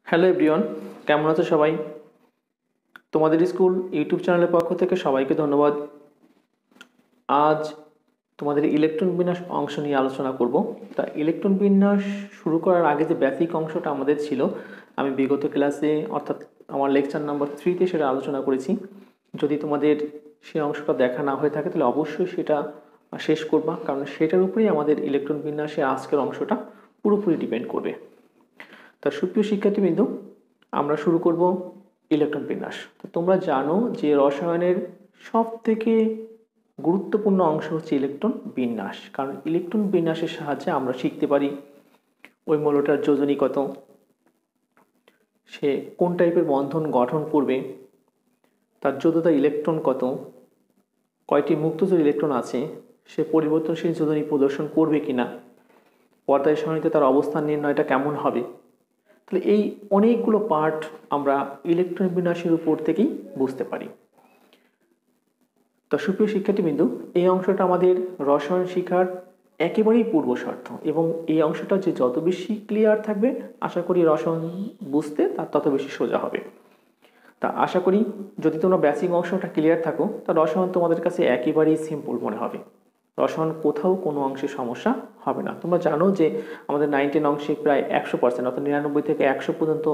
Hello everyone, কেমন আছো সবাই? তোমাদের স্কুল ইউটিউব চ্যানেলের পক্ষ থেকে সবাইকে ধন্যবাদ। আজ তোমাদের ইলেকট্রন বিন্যাস অংশ নিয়ে আলোচনা করব। তা ইলেকট্রন বিন্যাস শুরু করার আগে যে বেসিক অংশটা আমাদের ছিল, আমি বিগত ক্লাসে অর্থাৎ আমার লেকচার নাম্বার 3-তে সেটা আলোচনা করেছি। যদি তোমাদের সেই অংশটা দেখা না হয়ে থাকে তাহলে অবশ্যই সেটা শেষ করবা, কারণ সেটার উপরেই আমাদের ইলেকট্রন বিন্যাসে আজকের অংশটা পুরোপুরি ডিপেন্ড করবে। তা সুপ্রিয় শিক্ষার্থীবৃন্দ, আমরা শুরু করব ইলেকট্রন বিন্যাস। তো তোমরা জানো যে রসায়নের সব থেকে গুরুত্বপূর্ণ অংশ হচ্ছে ইলেকট্রন বিন্যাস, কারণ ইলেকট্রন বিন্যাসের সাহায্যে আমরা শিখতে পারি ওই মৌলটার যোজনী কত, সে কোন টাইপের বন্ধন গঠন করবে, তার যোদ্ধাতা ইলেকট্রন কত, কয়টি মুক্তজোড় ইলেকট্রন আছে, সে পরিবর্তনশীল যোজনী প্রদর্শন করবে কিনা, পর্যায় সারণীতে তার অবস্থান নির্ণয়টা কেমন হবে। তাহলে এই অনেকগুলো পার্ট আমরা ইলেকট্রন বিন্যাসের উপর থেকেই বুঝতে পারি। তো সুপ্রিয় শিক্ষার্থীবৃন্দ, এই অংশটা আমাদের রসায়ন শিক্ষার একেবারেই পূর্ব শর্ত, এবং এই অংশটা যে যত বেশি ক্লিয়ার থাকবে আশা করি রসায়ন বুঝতে তার তত বেশি সোজা হবে। তা আশা করি যদি তোমরা বেসিক অংশটা ক্লিয়ার থাকো তা রসায়ন তোমাদের কাছে একেবারেই সিম্পল মনে হবে। রসায়ন কোথাও কোনো অংশে সমস্যা হবে না। তোমরা জানো যে আমাদের 9-10 অংশে প্রায় 100% অর্থাৎ 99 থেকে 100 পর্যন্ত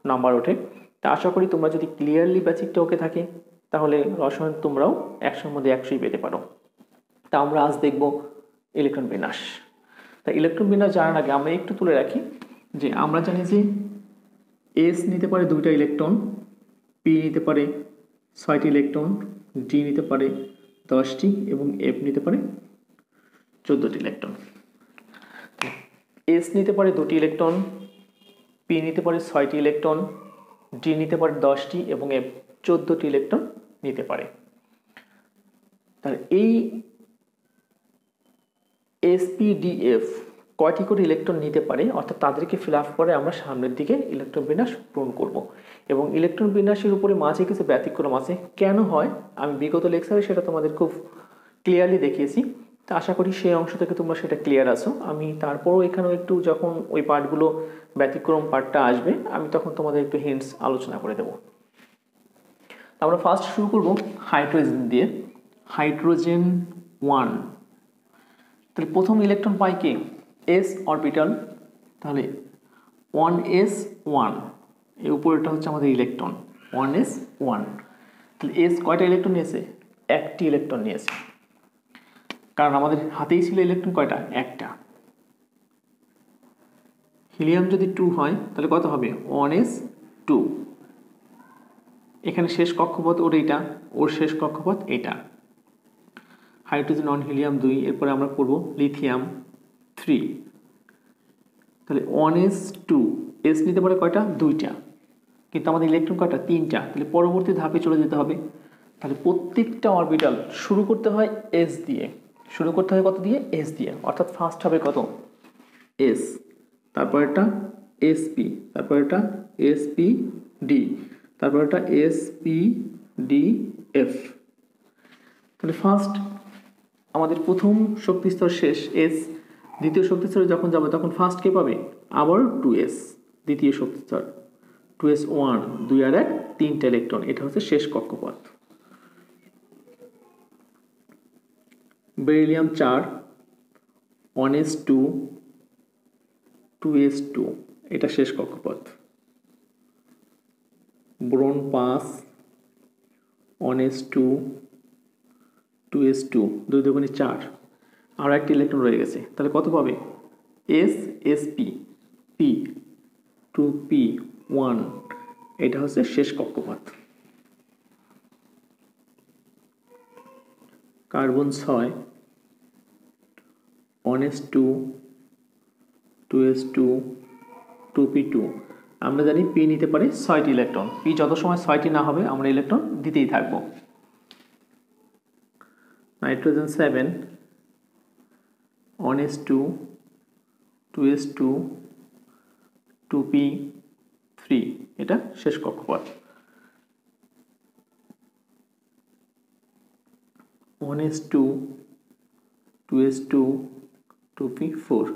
নাম্বার ওঠে। তা আশা করি তোমরা যদি ক্লিয়ারলি বেসিকটা ওকে থাকে তাহলে রসায়ন তোমরাও 100-র মধ্যে 100ই পেতে পারো। তা আমরা আজ দেখব ইলেকট্রন বিন্যাস। তা ইলেকট্রন বিন্যাস জানার আগে আমরা একটু তুলে রাখি যে আমরা জানি যে এস নিতে পারে 2টা ইলেকট্রন, পি নিতে পারে 6টি ইলেকট্রন, ডি নিতে পারে 10টি এবং এফ নিতে পারে 14টি ইলেকট্রন। এস নিতে পারে 2টি ইলেকট্রন, পি নিতে পারে 6টি ইলেকট্রন, ডি নিতে পারে 10টি এবং এফ 14টি ইলেকট্রন নিতে পারে। তাহলে এই এসপিডিএফ কয়টি করে ইলেকট্রন নিতে পারে, অর্থাৎ তাদেরকে ফিল আপ করে আমরা সামনের দিকে ইলেকট্রন বিন্যাস পূরণ করব। এবং ইলেকট্রন বিন্যাসের উপরে মাঝে কিছু ব্যতিক্রম আছে, কেন হয় আমি বিগত লেকচারে সেটা তোমাদের খুব ক্লিয়ারলি দেখিয়েছি। তা আশা করি সেই অংশ থেকে তোমরা সেটা ক্লিয়ার আছো। আমি তারপরও এখানেও একটু যখন ওই পার্টগুলো ব্যতিক্রম পার্টটা আসবে আমি তখন তোমাদের একটু হিন্টস আলোচনা করে দেব। আমরা ফার্স্ট শুরু করব হাইড্রোজেন দিয়ে। হাইড্রোজেন 1, তাহলে প্রথম ইলেকট্রন পাই কে? S orbital. তাহলে 1s1, এর উপরেটা হচ্ছে আমাদের ইলেকট্রন 1s1। তাহলে এস কয়টা ইলেকট্রন নিয়েছে? একটি ইলেকট্রন নিয়েছে, কারণ আমাদের হাতেই ছিল ইলেকট্রন কয়টা? একটা। হিলিয়াম যদি 2 হয় তাহলে কত হবে? 1s2। এখানে শেষ কক্ষপথ ওর এইটা, ওর শেষ কক্ষপথ এটা। হাইড্রোজেন 1, হিলিয়াম 2, এরপরে আমরা করব লিথিয়াম 3। তাহলে 1s2, এস নিতে পারে কয়টা? 2টা, কিন্তু আমাদের ইলেকট্রন কয়টা? 3টা। তাহলে পরবর্তী ধাপে চলে যেতে হবে। তাহলে প্রত্যেকটা অরবিটাল শুরু করতে হয় এস দিয়ে। শুরু করতে হয় কত দিয়ে? এস দিয়ে। অর্থাৎ ফার্স্ট হবে কত? এস, তারপরেরটা এসপি, তারপরেরটা এসপিডি, তারপরেরটা এসপিডিএফ। তাহলে ফার্স্ট আমাদের প্রথম শক্তিস্তর শেষ এস, দ্বিতীয় শক্তিস্তরে যখন যাবে তখন ফার্স্ট কে পাবে? আবার 2s, দ্বিতীয় শক্তিস্তর 2s1, 2 আর 1, 3টা ইলেকট্রন, এটা হচ্ছে শেষ কক্ষপথ। বেরিলিয়াম 4, 1s2, 2s2, এটা শেষ কক্ষপথ। বোরন 5, 1s2, 2s2, 2 দুগুণে 4, আর একটা ইলেকট্রন রয়ে গেছে। তাহলে কত পাবে? এস এসপি, পি 2p1, এটা হচ্ছে শেষ কক্ষপথ। Carbon 6, 1s2, 2s2, 2p2। আমরা জানি পি নিতে পারে 6টি ইলেকট্রন, পি যত সময় 6টি না হবে আমরা ইলেকট্রন দিতেই থাকবো। নাইট্রোজেন 7, 1s2, 2s2, 2p3, এটা শেষ কক্ষপথ। 1s2, 2s2, 2p4,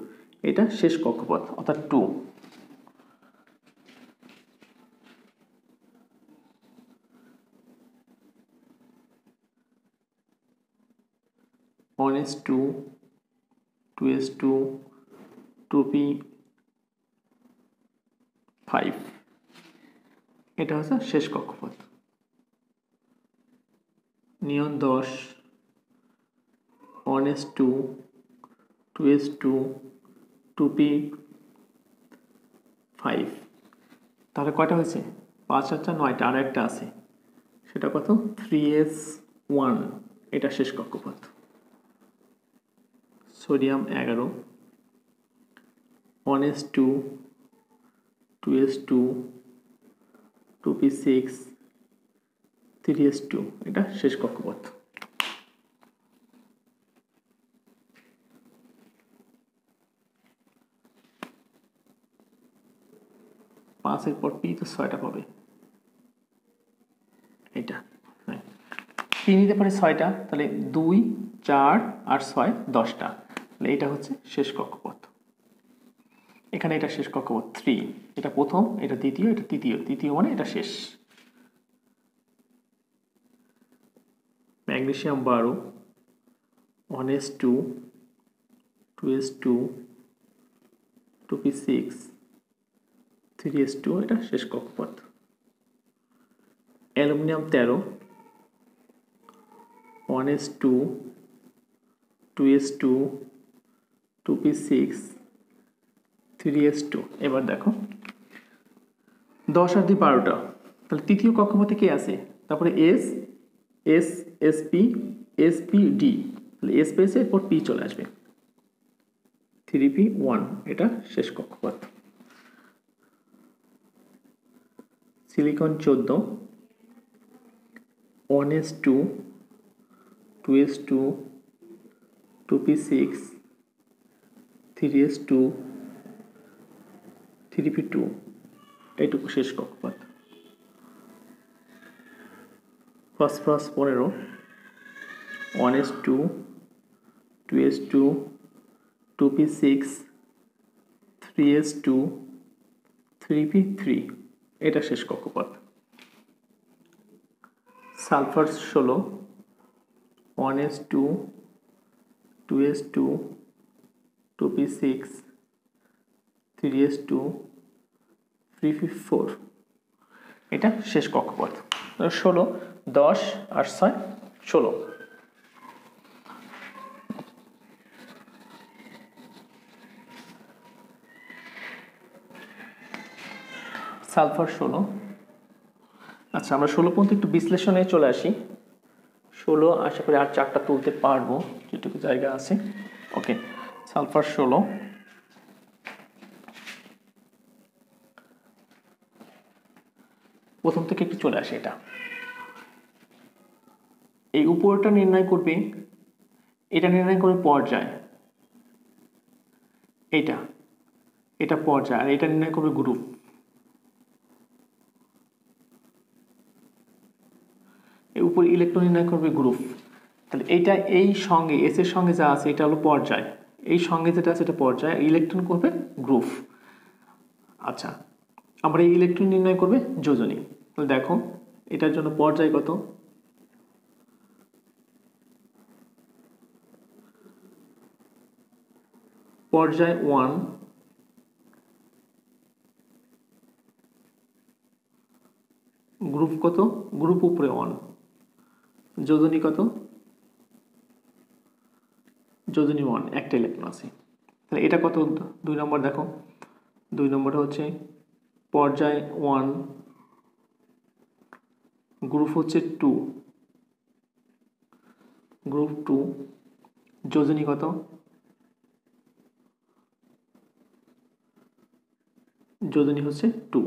এটা শেষ কক্ষপথ অর্থাৎ 2। 1s2 2s2 2p5 এটা হচ্ছে শেষ কক্ষপথ। নিয়ন 10 1s2 2s2 2p5 তাহলে কয়টা হয়েছে? 5 আর 4 9টা, আর একটা আছে সেটা কত? 3s1 এটা শেষ কক্ষপথ। Sodium 11 1s2 2s2 2p6 3s2 এটা শেষ কক্ষপথ। পাঁচের পর পি তো 6টা পাবে, এটা পি নিতে পারে 6টা, তাহলে 2 4 আর 6 10টা, তাহলে এটা হচ্ছে শেষ কক্ষপথ। এখানে এটা শেষ কক্ষপথ 3, এটা প্রথম, এটা দ্বিতীয়, এটা তৃতীয় মানে এটা শেষ। Magnesium 12 1s2 2s2 2p6 3s2 এটা শেষ কক্ষপথ। Aluminium 13 1s2 2s2 2p6 3s2। এবার দেখো 10 আর 2 12টা, তাহলে তৃতীয় কক্ষপথে কে আছে? তারপরে এস এস এসপি এসপিডি, তাহলে এস পেয়েছে, এরপর পি চলে আসবে 3p1 এটা শেষ কক্ষপথ। Silicon 14 1s2 2s2 2p6 3s2 3p2 এইটুকু শেষ কক্ষপথ। Phosphorus 15 1s2 2s2 2p6 3s2 3p3 এটা শেষ কক্ষপথ। Sulphur 16 1s2 2s2 2p6 3s2 3p4 এটা শেষ কক্ষপথ। 16 10 আর 6 16। সালফার 16। আচ্ছা, আমরা 16 পর্যন্ত একটু বিশ্লেষণে চলে আসি। 16 আশা করি আর 4টা তুলতে পারবো যেটুকু জায়গা আছে। ওকে, সালফার 16 প্রথম থেকে একটু চলে আসে। এটা এই উপরটা নির্ণয় করবে, এটা নির্ণয় করবে পর্যায়, এটা পর্যায়, আর এটা নির্ণয় করবে গ্রুপ। এই উপরে ইলেকট্রন নির্ণয় করবে গ্রুপ। তাহলে এইটা এই সঙ্গে এস এর সঙ্গে যা আছে এটা হলো পর্যায়, এই সঙ্গে যেটা আছে এটা পর্যায়, ইলেকট্রন করবে গ্রুপ। আচ্ছা, আমরা এই ইলেকট্রন নির্ণয় করবে যোজনী। তাহলে দেখো এটার জন্য পর্যায় কত? পর্যায় 1, গ্রুপ কত? গ্রুপ উপরে 1, যোজনী কত? যোজনী 1, একটা ইলেকট্রন আছে। তাহলে এটা কত? 2 নম্বর। দেখো 2 নম্বরটা হচ্ছে পর্যায় 1, গ্রুপ হচ্ছে 2, গ্রুপ 2, যোজনী কত? যোজনী হচ্ছে 2।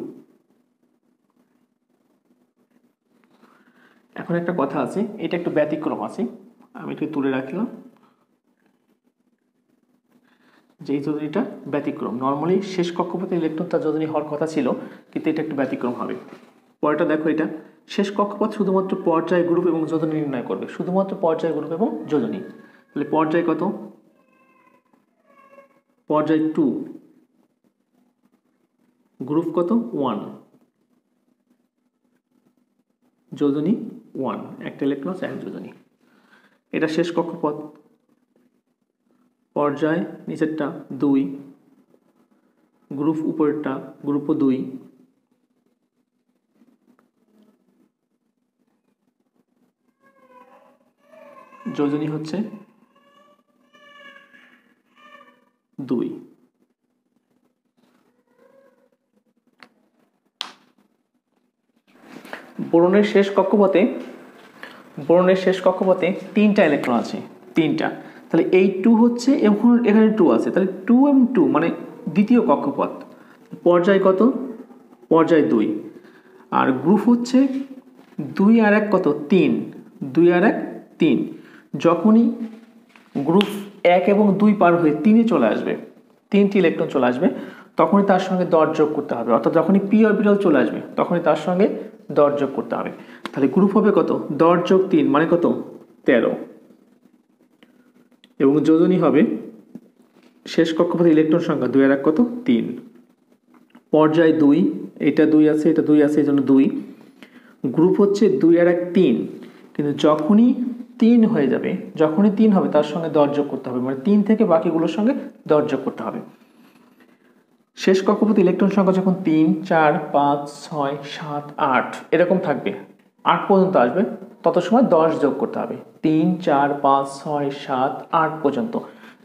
এখন একটা কথা আছে, এটা একটু ব্যতিক্রম আছে, আমি একটু তুলে রাখলাম যে এই যোজনীটা ব্যতিক্রম। নর্মালি শেষ কক্ষপথে ইলেকট্রন তার যোজনী হওয়ার কথা ছিল, কিন্তু এটা একটু ব্যতিক্রম হবে। পরেরটা দেখো, এটা শেষ কক্ষপথ শুধুমাত্র পর্যায়, গ্রুপ এবং যোজনী নির্ণয় করবে, শুধুমাত্র পর্যায়, গ্রুপ এবং যোজনী। তাহলে পর্যায় কত? পর্যায় 2, গ্রুপ কত? 1, যোজনী 1, একটা ইলেকট্রন এক যোজনী। এটা শেষ কক্ষপথ। পর্যায় নিচেরটা 2, গ্রুপ উপরেরটা গ্রুপও 2, যোজনী হচ্ছে 2। বোরনের শেষ কক্ষপথে 3টা ইলেকট্রন আছে, 3টা। তাহলে এই 2 হচ্ছে, এখন এখানে 2 আছে, তাহলে 2 এবং 2 মানে দ্বিতীয় কক্ষপথ। পর্যায় কত? পর্যায় 2। আর গ্রুপ হচ্ছে 2 আর 1 কত? 3। 2 আর 1 3। যখনই গ্রুপ 1 এবং 2 পার হয়ে 3-এ চলে আসবে, 3টি ইলেকট্রন চলে আসবে, তখনই তার সঙ্গে দর যোগ করতে হবে। অর্থাৎ যখনই পি অরবিটাল চলে আসবে তখনই তার সঙ্গে দর যোগ করতে হবে। তাহলে গ্রুপ হবে কত? দর যোগ 3 মানে কত? 13। এবং যোজনী হবে শেষ কক্ষপথে ইলেকট্রন সংখ্যা 2 আর 1 কত? 3। পর্যায় 2, এটা 2 আছে, এটা 2 আছে, এই জন্য 2। গ্রুপ হচ্ছে 2 আর 1 3, কিন্তু যখনই 3 হয়ে যাবে, যখনই 3 হবে তার সঙ্গে দর যোগ করতে হবে, মানে 3 থেকে বাকিগুলোর সঙ্গে দর যোগ করতে হবে। শেষ কক্ষপথে ইলেকট্রন সংখ্যা যখন 3, 4, 5, 6, 7, 8 এরকম থাকবে, 8 পর্যন্ত আসবে, তত সময় 10 যোগ করতে হবে। 3, 4, 5, 6, 7, 8 পর্যন্ত।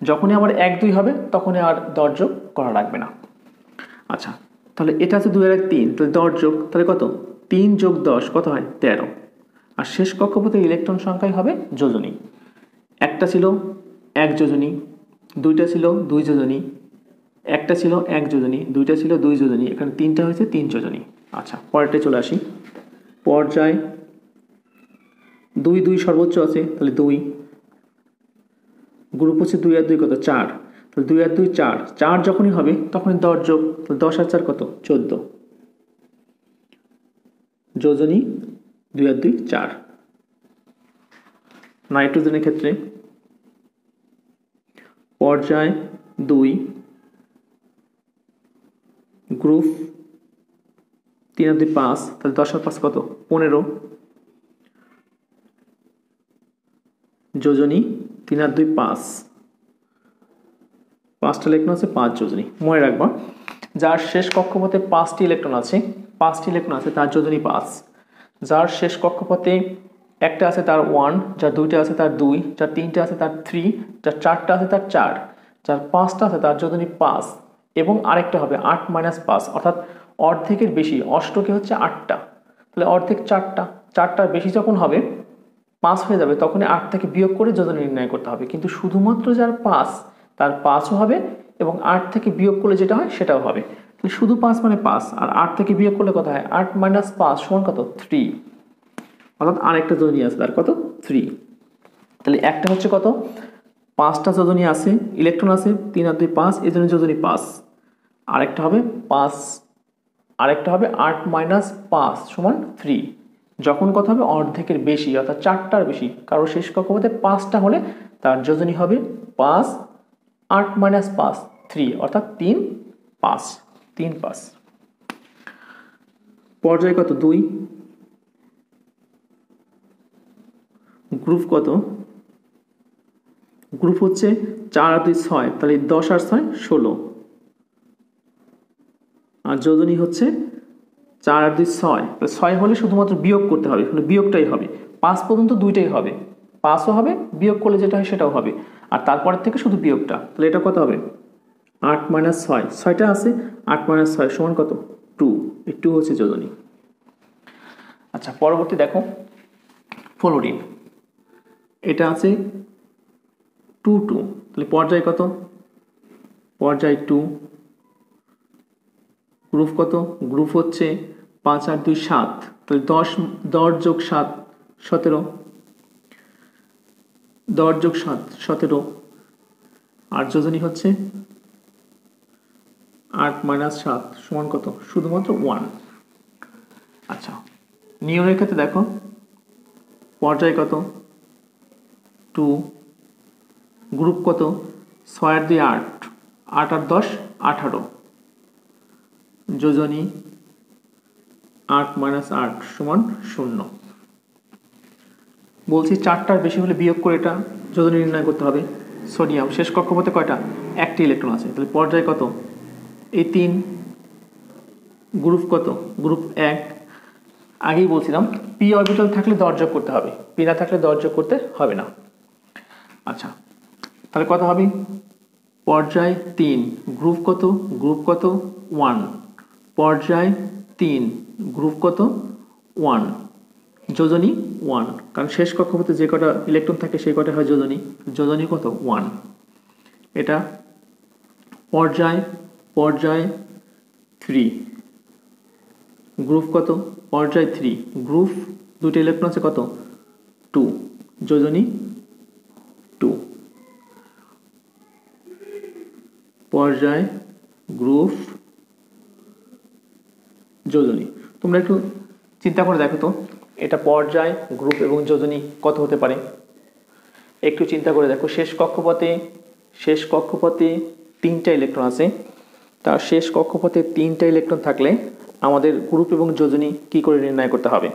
যখনই আমার 1, 2 হবে তখনই আর দর যোগ করা লাগবে না। আচ্ছা, তাহলে এটা আছে 2 আর 1 3, তাহলে দর যোগ, তাহলে কত? 3 যোগ 10 কত হয়? 13। আর শেষ কক্ষপথে ইলেকট্রন সংখ্যাই হবে যোজনী। একটা ছিল 1 যোজনী, 2টা ছিল 2 যোজনী, একটা ছিল 1 যোজনী, 2টা ছিল 2 যোজনী, এখানে 3টা হয়েছে 3 যোজনী। আচ্ছা, পরেরটা চলে আসি। পর্যায় 2 2 সর্বোচ্চ আছে, তাহলে 2। গ্রুপ হচ্ছে 2 আর 2 কত? 4। তাহলে 2 আর 2 4, 4 যখনই হবে তখনই দর যোগ, তাহলে 10 আর 4 কত? 14। যোজনী 2 আর 2 4। নাইট্রোজেনের ক্ষেত্রে পর্যায় 2, গ্রুপ 3 আর 2 5, তাহলে 10 আর 5 কত? 15। যোজনী 3 আর 2 5, 5টা ইলেকট্রন আছে, 5 যোজনী। মনে রাখবা, যার শেষ কক্ষপথে 5টি ইলেকট্রন আছে, তার যোজনী 5। যার শেষ কক্ষপথে একটা আছে তার 1, যার 2টা আছে তার 2, যার 3টা আছে তার 3, যার 4টা আছে তার 4, যার 5টা আছে তার যোজনী 5, এবং আরেকটা হবে 8 - 5, অর্থাৎ অর্ধেকের বেশি। অষ্টকে হচ্ছে 8টা, তাহলে অর্ধেক 4টা, 4টার বেশি যখন হবে 5 হয়ে যাবে, তখনই 8 থেকে বিয়োগ করে যোজনী নির্ণয় করতে হবে। কিন্তু শুধুমাত্র যার 5, তার 5ও হবে, এবং 8 থেকে বিয়োগ করলে যেটা হয় সেটাও হবে। তাহলে শুধু 5 মানে 5, আর 8 থেকে বিয়োগ করলে কত হয়? 8 - 5 সমান কত? 3। অর্থাৎ আরেকটা যোজনী আছে তার কত? 3। তাহলে একটা হচ্ছে কত? 5টা যোজনী আছে, ইলেকট্রন আছে 3 আর 2 5, এই জন্য যোজনী 5। আরেকটা হবে 5, আরেকটা হবে 8 - 5 সমান 3। যখন কথা হবে অর্ধেকের বেশি, অর্থাৎ 4টার বেশি, কারো শেষ কক্ষপথে 5টা হলে তার যোজনী হবে 5, 8 - 5 3, অর্থাৎ 3 5, 3 5। পর্যায় কত? 2। গ্রুপ কত? গ্রুপ হচ্ছে 4 আর 2 6, তাহলে 10 আর 6 16। আর যোজনী হচ্ছে 4 আর 2 6, তাহলে 6 হলে শুধুমাত্র বিয়োগ করতে হবে, এখানে বিয়োগটাই হবে। 5 পর্যন্ত দুইটাই হবে, 5ও হবে, বিয়োগ করলে যেটা হয় সেটাও হবে, আর তারপরের থেকে শুধু বিয়োগটা। তাহলে এটা কত হবে? 8 - 6, 6টা আছে, 8 - 6 সমান কত? 2। এই 2 হচ্ছে যোজনী। আচ্ছা, পরবর্তী দেখো ফ্লোরিন। এটা আছে 2 2, তাহলে পর্যায় কত? পর্যায় 2। গ্রুপ কত? গ্রুপ হচ্ছে 5 আর 2 7, তাহলে 10 যোগ 7 17, 10 যোগ 7 17। আর যোজনী হচ্ছে 8 - 7 সমান কত? শুধুমাত্র 1। আচ্ছা, নিয়নের ক্ষেত্রে দেখো পর্যায় কত? 2। গ্রুপ কত? 6 আর 2 8, 8 আর 10 18। যোজনী 8 - 8 সমান 0। বলছি 4টার বেশি হলে বিয়োগ করে এটা যোজনী নির্ণয় করতে হবে। সোডিয়াম শেষ কক্ষপথে কয়টা একটি ইলেকট্রন আছে তাহলে পর্যায় কত এই 3 গ্রুপ কত গ্রুপ 1 আগেই বলছিলাম পি অরবিটাল থাকলে দর যোগ করতে হবে পি না থাকলে দর যোগ করতে হবে না আচ্ছা তাহলে কত হবে পর্যায় 3 গ্রুপ কত 1 পর্যায় 3 গ্রুপ কত 1 যোজনী 1 কারণ শেষ কক্ষপথে যে কটা ইলেকট্রন থাকে সেই কটা হয় যোজনী কত 1 এটা পর্যায় 3 গ্রুপ কত পর্যায় 3 গ্রুপ দুটো ইলেকট্রন আছে কত 2 যোজনী 2 পর্যায় গ্রুপ যোজনী তোমরা একটু চিন্তা করে দেখো তো এটা পর্যায় গ্রুপ এবং যোজনী কত হতে পারে একটু চিন্তা করে দেখো শেষ কক্ষপথে 3টা ইলেকট্রন আছে তার শেষ কক্ষপথে 3টা ইলেকট্রন থাকলে আমাদের গ্রুপ এবং যোজনী কি করে নির্ণয় করতে হবে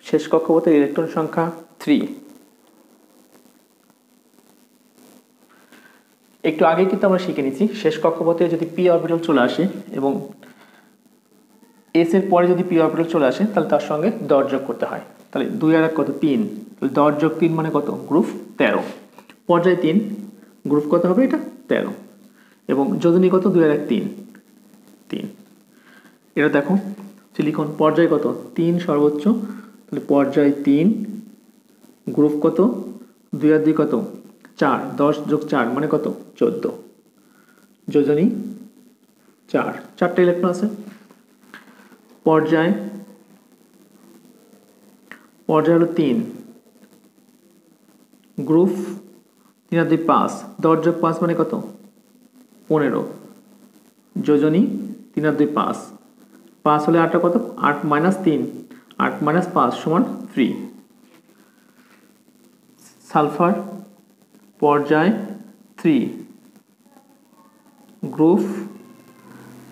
শেষ কক্ষপথের ইলেকট্রন সংখ্যা 3 একটু আগে কিন্তু আমরা শিখে নিয়েছি শেষ কক্ষপথে যদি পি অরবিটাল চলে আসে এবং এস এর পরে যদি পি অরবিটাল চলে আসে তাহলে তার সঙ্গে দর যোগ করতে হয় তাহলে 2 আর 1 কত 3 তাহলে দর যোগ 3 মানে কত গ্রুপ 13 পর্যায় 3 গ্রুপ কত হবে এটা 13 এবং যোজনী কত 2 আর 1 3 এটা দেখো সিলিকন পর্যায় কত 3 সর্বোচ্চ তাহলে পর্যায় 3 গ্রুপ কত 2 আর 2 কত 4 10 যোগ 4 মানে কত 14 যোজনী 4টা ইলেকট্রন আছে পর্যায় হলো 3 গ্রুপ 3 আর 2 5 10 যোগ 5 মানে কত 15 যোজনী 3 আর 2 5 5 হলে 8টা কত 8 মাইনাস 3 8 মাইনাস 5 সমান 3 সালফার পর্যায় 3 গ্রুপ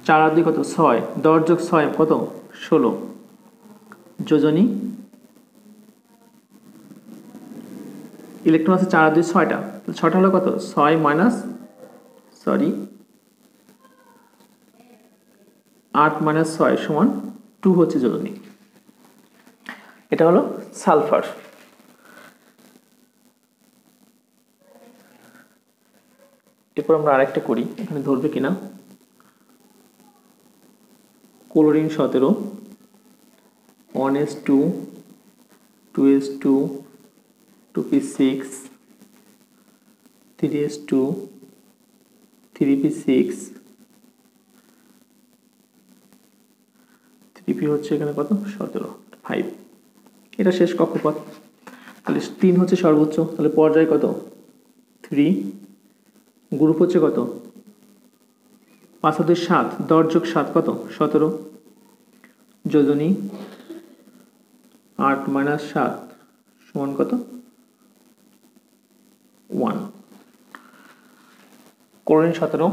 4 আর 2 কত 6 10 যোগ 6 কত 16 যোজনী ইলেকট্রন আছে 4 আর 2 6টা 6টা হলো কত 6 মাইনাস 8 মাইনাস 6 সমান 2 হচ্ছে যোজনী এটা হলো সালফার এরপর আমরা আরেকটা করি এখানে ধরবে কিনা chlorine 17 1s2 2s2 2p6 3s2 3p6 3p হচ্ছে এখানে কত 17 5 এটা শেষ কক্ষপথ তাহলে 3 হচ্ছে সর্বোচ্চ তাহলে পর্যায় কত 3 গ্রুপ হচ্ছে কত 5 আর 2 7 10 যোগ 7 কত 17 যোজনী 8 মাইনাস 7 সমান কত 1 chlorine 17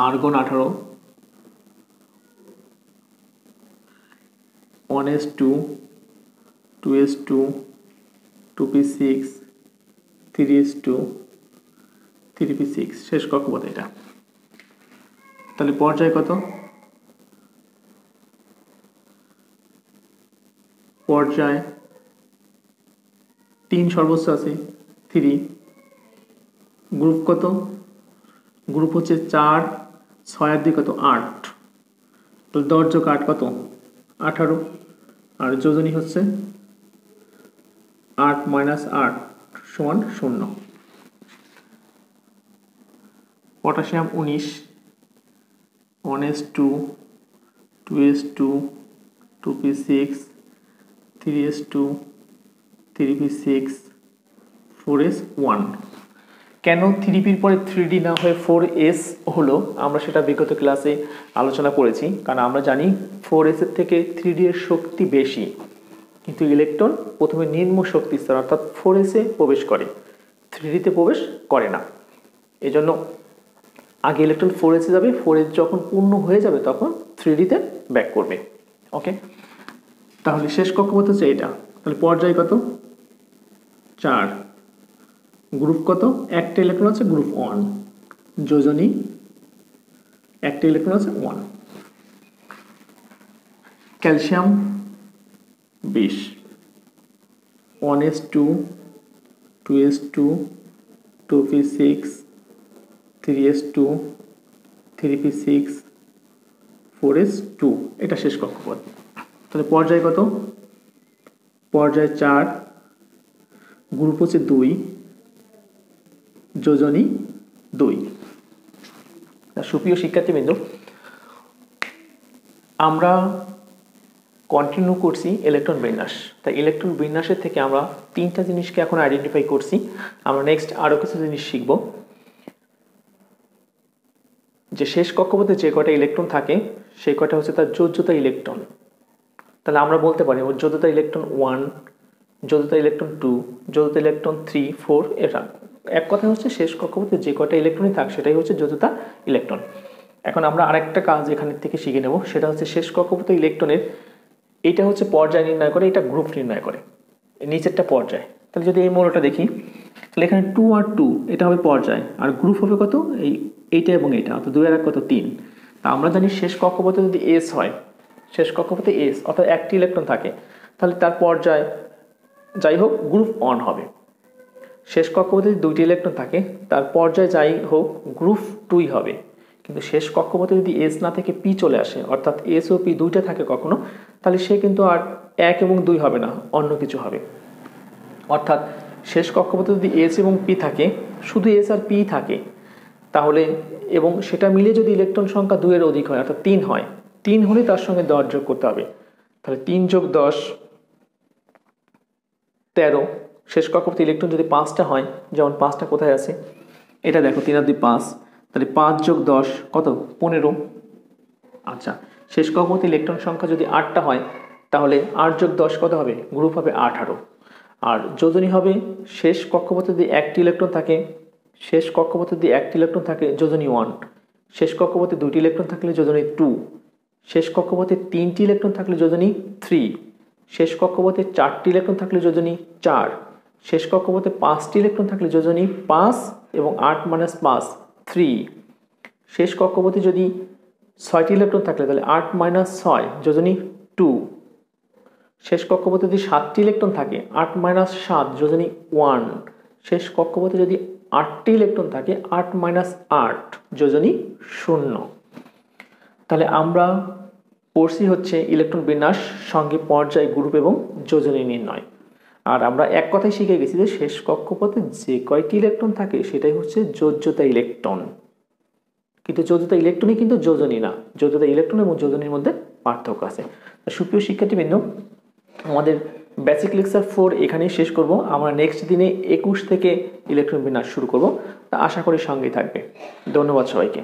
argon 18 1s2 2s2 2p6 3s2 3p6 শেষ কক্ষপথ এটা তাহলে পর্যায় কত পর্যায় 3 সর্বোচ্চ আছে 3 গ্রুপ কত গ্রুপ হচ্ছে 4 6 আর 2 কত 8 তাহলে 10 যোগ 8 কত 18 আর যোজনী হচ্ছে 8 মাইনাস 8 সমান 0 potassium 19 1s2 2s2 2p6 3s2 3p6 4s1 কেন 3pর পরে 3d না হয়ে 4s হলো আমরা সেটা বিগত ক্লাসে আলোচনা করেছি কারণ আমরা জানি 4s এর থেকে 3d এর শক্তি বেশি কিন্তু ইলেকট্রন প্রথমে নিম্ন শক্তি স্তর অর্থাৎ 4s এ প্রবেশ করে 3d তে প্রবেশ করে না এজন্য আগে ইলেকট্রন 4s এ যাবে 4s যখন পূর্ণ হয়ে যাবে তখন 3d তে ব্যাক করবে ওকে তাহলে শেষ কক্ষপথ হচ্ছে এটা তাহলে পর্যায় কত 4 গ্রুপ কত? একটা ইলেকট্রন আছে গ্রুপ 1, যোজনী একটা ইলেকট্রন আছে 1। Calcium 20, 1s2, 2s2, 2p6, 3s2, 3p6, 4s2, এটা শেষ কক্ষপথ। তাহলে পর্যায় কত? পর্যায় 4, গ্রুপ হচ্ছে 2, যোজনী 2। সুপ্রিয় শিক্ষার্থীবৃন্দ, আমরা কন্টিনিউ করছি ইলেকট্রন বিন্যাস। তাই ইলেকট্রন বিন্যাসের থেকে আমরা 3টা জিনিসকে এখন আইডেন্টিফাই করছি। আমরা নেক্সট আরও কিছু জিনিস শিখব। যে শেষ কক্ষপথে যে কটা ইলেকট্রন থাকে সেই কটা হচ্ছে তার যোজ্যতা ইলেকট্রন। তাহলে আমরা বলতে পারি যোজ্যতা ইলেকট্রন 1, যোজ্যতা ইলেকট্রন 2, যোজ্যতা ইলেকট্রন 3, 4, এটা এক কথা হচ্ছে শেষ কক্ষপথে যে কটা ইলেকট্রনই থাক সেটাই হচ্ছে যোজ্যতা ইলেকট্রন। এখন আমরা আরেকটা কাজ এখানের থেকে শিখে নেব, সেটা হচ্ছে শেষ কক্ষপথে ইলেকট্রনের এইটা হচ্ছে পর্যায় নির্ণয় করে, এটা গ্রুপ নির্ণয় করে, নিচেরটা পর্যায়। তাহলে যদি এই মৌলটা দেখি তাহলে এখানে 2 আর 2 এটা হবে পর্যায়, আর গ্রুপ হবে কত? এইটা এবং এইটা, অর্থাৎ 2 আর 1 কত? 3। তা আমরা জানি শেষ কক্ষপথে যদি এস হয়, শেষ কক্ষপথে এস অর্থাৎ একটি ইলেকট্রন থাকে, তাহলে তার পর্যায় যাই হোক গ্রুপ 1 হবে। শেষ কক্ষপথে যদি 2টি ইলেকট্রন থাকে তার পর্যায় যাই হোক গ্রুপ 2 হবে। কিন্তু শেষ কক্ষপথে যদি এস না থেকে পি চলে আসে, অর্থাৎ এস ও পি দুইটা থাকে কখনো, তাহলে সে কিন্তু আর 1 এবং 2 হবে না, অন্য কিছু হবে। অর্থাৎ শেষ কক্ষপথে যদি এস এবং পি থাকে, শুধু এস আর পি থাকে, তাহলে এবং সেটা মিলে যদি ইলেকট্রন সংখ্যা 2 এর অধিক হয় অর্থাৎ 3 হয়, 3 হলে তার সঙ্গে 10 যোগ করতে হবে। তাহলে 3 যোগ 10 13। শেষ কক্ষপথে ইলেকট্রন যদি 5টা হয়, যেমন 5টা কোথায় আছে এটা দেখো, 3 আর 2 5, তাহলে 5 যোগ 10 কত? 15। আচ্ছা, শেষ কক্ষপথে ইলেকট্রন সংখ্যা যদি 8টা হয় তাহলে 8 যোগ 10 কত হবে? গ্রুপ হবে 18। আর যোজনী হবে শেষ কক্ষপথে যদি একটি ইলেকট্রন থাকে, শেষ কক্ষপথে যদি একটি ইলেকট্রন থাকে যোজনী 1, শেষ কক্ষপথে 2টি ইলেকট্রন থাকলে যোজনী 2, শেষ কক্ষপথে 3টি ইলেকট্রন থাকলে যোজনী 3, শেষ কক্ষপথে 4টি ইলেকট্রন থাকলে যোজনী 4, শেষ কক্ষপথে 5টি ইলেকট্রন থাকলে যোজনী 5 এবং 8 - 5 3, শেষ কক্ষপথে যদি 6টি ইলেকট্রন থাকলে তাহলে 8 - 6 যোজনী 2, শেষ কক্ষপথে যদি 7টি ইলেকট্রন থাকে 8 - 7 যোজনী 1, শেষ কক্ষপথে যদি 8টি ইলেকট্রন থাকে 8 - 8 যোজনী 0। তাহলে আমরা পড়ছি হচ্ছে ইলেকট্রন বিন্যাস সঙ্গে পর্যায়, গ্রুপ এবং যোজনী নির্ণয়। আর আমরা এক কথাই শিখে গেছি যে শেষ কক্ষপথে যে কয়টি ইলেকট্রন থাকে সেটাই হচ্ছে যোজ্যতা ইলেকট্রন। কিন্তু যোজ্যতা ইলেকট্রনই কিন্তু যোজনী না, যোজ্যতা ইলেকট্রন এবং যোজনীর মধ্যে পার্থক্য আছে। সুপ্রিয় শিক্ষার্থীবৃন্দ, আমাদের বেসিক লেকচার 4 এখানেই শেষ করব। আমরা নেক্সট দিনে 21 থেকে ইলেকট্রন বিন্যাস শুরু করব। তা আশা করি সঙ্গেই থাকবে। ধন্যবাদ সবাইকে।